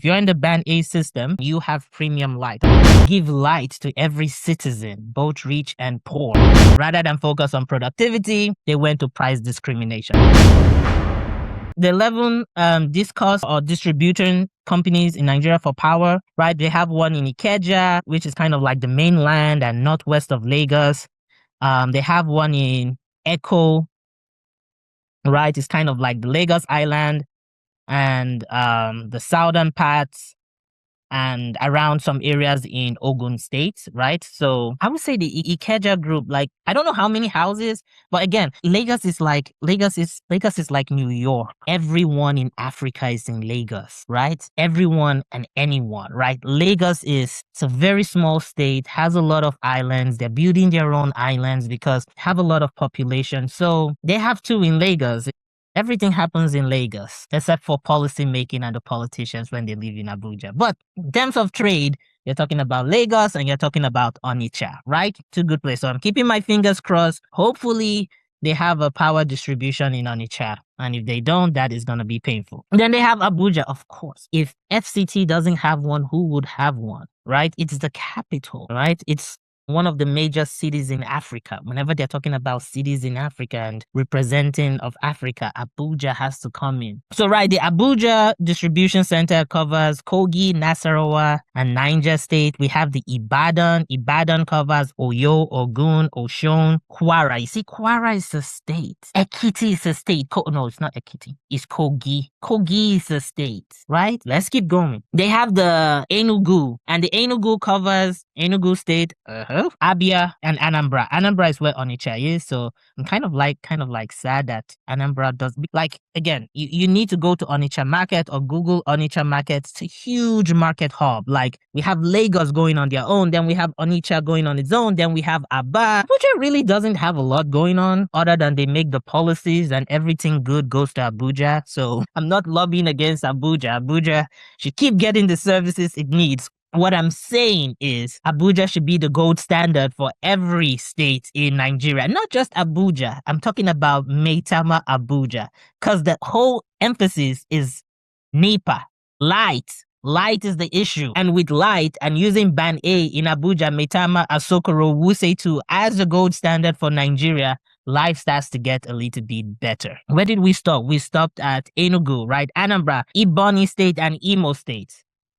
you're in the band A system, you have premium light. Give light to every citizen, both rich and poor. Rather than focus on productivity, they went to price discrimination. The 11 discourse or distribution companies in Nigeria for power, right? They have one in Ikeja, which is kind of like the mainland and northwest of Lagos. They have one in Echo, right? It's kind of like the Lagos Island and the southern parts and around some areas in Ogun State, right? So I would say the Ikeja group, like, I don't know how many houses, but again, Lagos is like New York. Everyone in Africa is in Lagos, right? Everyone and anyone, right? It's a very small state, has a lot of islands. They're building their own islands because they have a lot of population. So they have two in Lagos. Everything happens in Lagos, except for policy making and the politicians when they live in Abuja. But in terms of trade, you're talking about Lagos and you're talking about Onitsha, right? Two good places. So I'm keeping my fingers crossed. Hopefully, they have a power distribution in Onitsha. And if they don't, that is going to be painful. And then they have Abuja, of course. If FCT doesn't have one, who would have one, right? It's the capital, right? It's one of the major cities in Africa. Whenever they're talking about cities in Africa and representing of Africa, Abuja has to come in. So, right, the Abuja Distribution Center covers Kogi, Nasarawa, and Niger State. We have the Ibadan. Ibadan covers Oyo, Ogun, Osun, Kwara. You see, Kwara is a state. Ekiti is a state. No, it's not Ekiti. It's Kogi. Kogi is a state, right? Let's keep going. They have the Enugu, and the Enugu covers Enugu State, Abia, and Anambra. Anambra is where Onitsha is, so I'm kind of like sad that Anambra does. Like, again, you need to go to Onitsha Market or Google Onitsha Market. It's a huge market hub. Like, we have Lagos going on their own, then we have Onitsha going on its own, then we have Aba, which really doesn't have a lot going on other than they make the policies and everything good goes to Abuja. So I'm not lobbying against Abuja. Abuja should keep getting the services it needs. What I'm saying is Abuja should be the gold standard for every state in Nigeria, not just Abuja. I'm talking about Maitama Abuja, because the whole emphasis is NEPA, light. Light is the issue. And with light and using Band A in Abuja, Maitama, Asokoro, Wuse 2 as the gold standard for Nigeria, life starts to get a little bit better. Where did we stop? We stopped at Enugu, right? Anambra, Ebonyi State, and Imo State,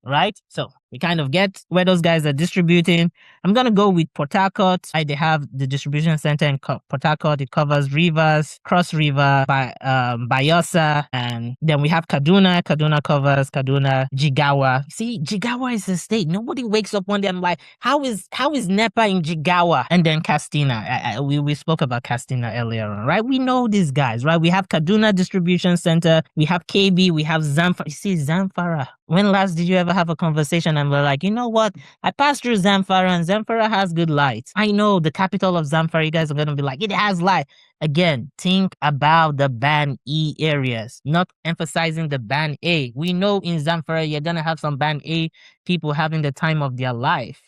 right? So we kind of get where those guys are distributing. I'm going to go with Port Harcourt. They have the distribution center in Port Harcourt. It covers Rivers, Cross River, Bayelsa, and then we have Kaduna. Kaduna covers Kaduna, Jigawa. See, Jigawa is a state. Nobody wakes up one day and like, how is NEPA in Jigawa? And then Castina. We spoke about Castina earlier on, right? We know these guys, right? We have Kaduna Distribution Center. We have KB. We have Zamfara. You see, Zamfara. When last did you ever have a conversation and we're like, you know what? I passed through Zamfara and Zamfara has good lights. I know the capital of Zamfara, you guys are going to be like, it has light. Again, think about the Band E areas, not emphasizing the Band A. We know in Zamfara, you're going to have some Band A people having the time of their life.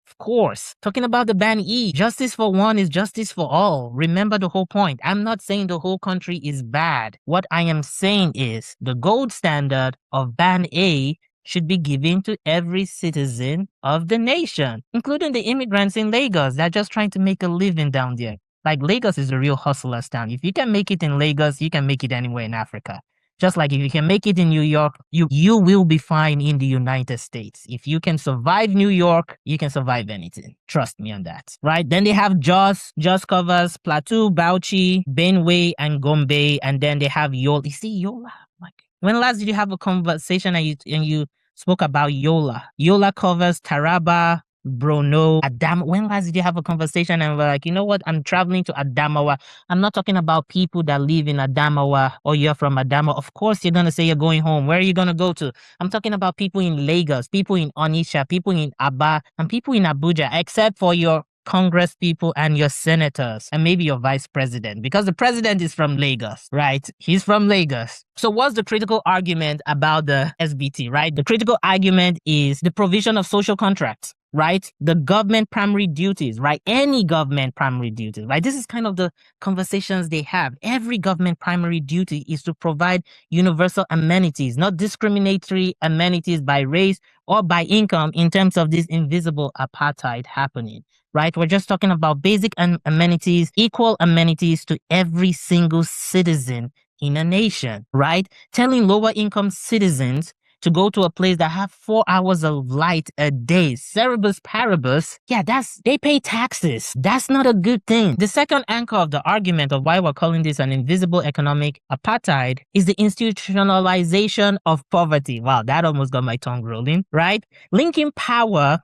Of course, talking about the Band E, justice for one is justice for all. Remember the whole point. I'm not saying the whole country is bad. What I am saying is the gold standard of Band A should be given to every citizen of the nation, including the immigrants in Lagos. They're just trying to make a living down there. Like, Lagos is a real hustler's town. If you can make it in Lagos, you can make it anywhere in Africa. Just like if you can make it in New York, you will be fine in the United States. If you can survive New York, you can survive anything. Trust me on that, right? Then they have Jos. Jos covers Plateau, Bauchi, Benue, and Gombe. And then they have Yola. You see, Yola? Like, when last did you have a conversation and you spoke about Yola? Yola covers Taraba, Brno, Adamawa. When last did you have a conversation and we're like, you know what? I'm traveling to Adamawa. I'm not talking about people that live in Adamawa or you're from Adamawa. Of course, you're going to say you're going home. Where are you going to go to? I'm talking about people in Lagos, people in Onitsha, people in Aba, and people in Abuja, except for your Congress people and your senators and maybe your vice president, because the president is from Lagos, right? He's from Lagos. So what's the critical argument about the SBT, right? The critical argument is the provision of social contracts. right? The government primary duties, right? Any government primary duties, right? This is kind of the conversations they have. Every government primary duty is to provide universal amenities, not discriminatory amenities by race or by income in terms of this invisible apartheid happening, right? We're just talking about basic amenities, equal amenities to every single citizen in a nation, right? Telling lower income citizens to go to a place that have 4 hours of light a day. Cerebus paribus. Yeah, they pay taxes. That's not a good thing. The second anchor of the argument of why we're calling this an invisible economic apartheid is the institutionalization of poverty. Wow, that almost got my tongue rolling, right? Linking power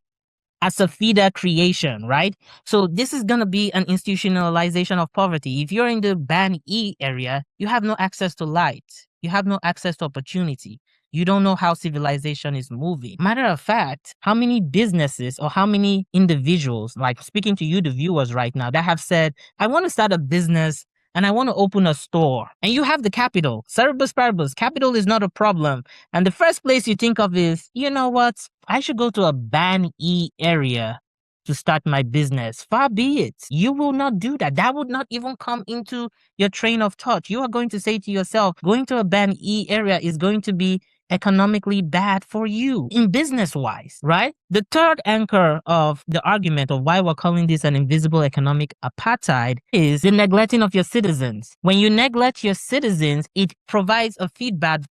as a feeder creation, right? So this is going to be an institutionalization of poverty. If you're in the Ban E area, you have no access to light. You have no access to opportunity. You don't know how civilization is moving. Matter of fact, how many businesses or how many individuals, like speaking to you, the viewers right now, that have said, I want to start a business and I want to open a store. And you have the capital. Cerebus paribus. Capital is not a problem. And the first place you think of is, you know what? I should go to a Ban E area to start my business. Far be it. You will not do that. That would not even come into your train of thought. You are going to say to yourself, going to a Ban E area is going to be economically bad for you in business wise, right? The third anchor of the argument of why we're calling this an invisible economic apartheid is the neglecting of your citizens. When you neglect your citizens, it provides a feedback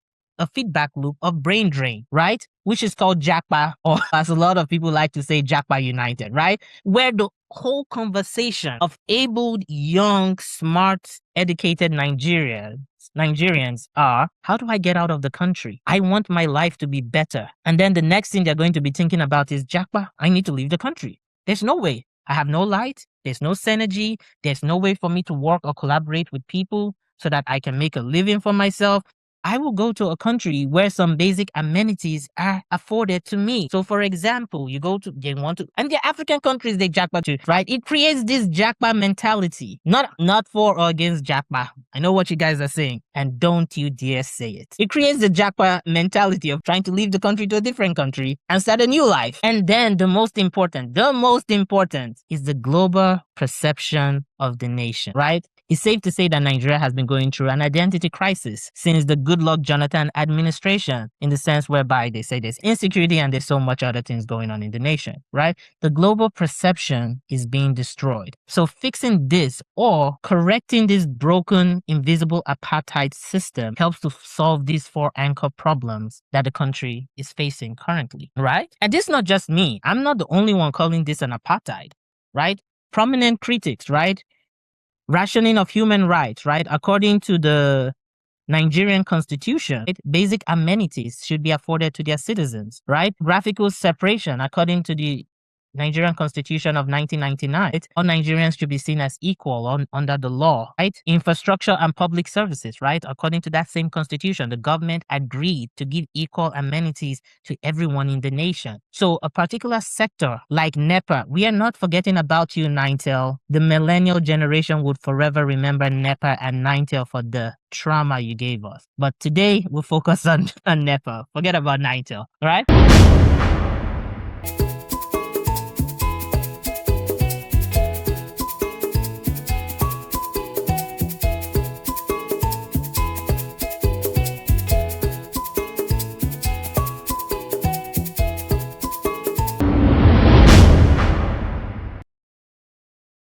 loop of brain drain, right? Which is called Jackpa, or as a lot of people like to say, Jackpa United, right? Where the whole conversation of able, young, smart, educated Nigerians are, how do I get out of the country? I want my life to be better. And then the next thing they're going to be thinking about is, Jackpa, I need to leave the country. There's no way. I have no light. There's no synergy. There's no way for me to work or collaborate with people so that I can make a living for myself. I will go to a country where some basic amenities are afforded to me. So for example, and the African countries, they jackpot too, right? It creates this jackpot mentality. Not for or against jackpot. I know what you guys are saying, and don't you dare say it. It creates the jackpot mentality of trying to leave the country to a different country and start a new life. And then the most important is the global perception of the nation, right? It's safe to say that Nigeria has been going through an identity crisis since the Goodluck Jonathan administration, in the sense whereby they say there's insecurity and there's so much other things going on in the nation, right? The global perception is being destroyed. So fixing this or correcting this broken, invisible apartheid system helps to solve these 4 anchor problems that the country is facing currently, right? And this is not just me. I'm not the only one calling this an apartheid, right? Prominent critics, right? Rationing of human rights, right? According to the Nigerian constitution, right? Basic amenities should be afforded to their citizens, right? Graphical separation, according to the Nigerian Constitution of 1999, right? All Nigerians should be seen as equal under the law, right? Infrastructure and public services, right? According to that same constitution, the government agreed to give equal amenities to everyone in the nation. So a particular sector like NEPA, we are not forgetting about you, Ninetel. The millennial generation would forever remember NEPA and Ninetel for the trauma you gave us. But today we'll focus on NEPA. Forget about Ninetel, right?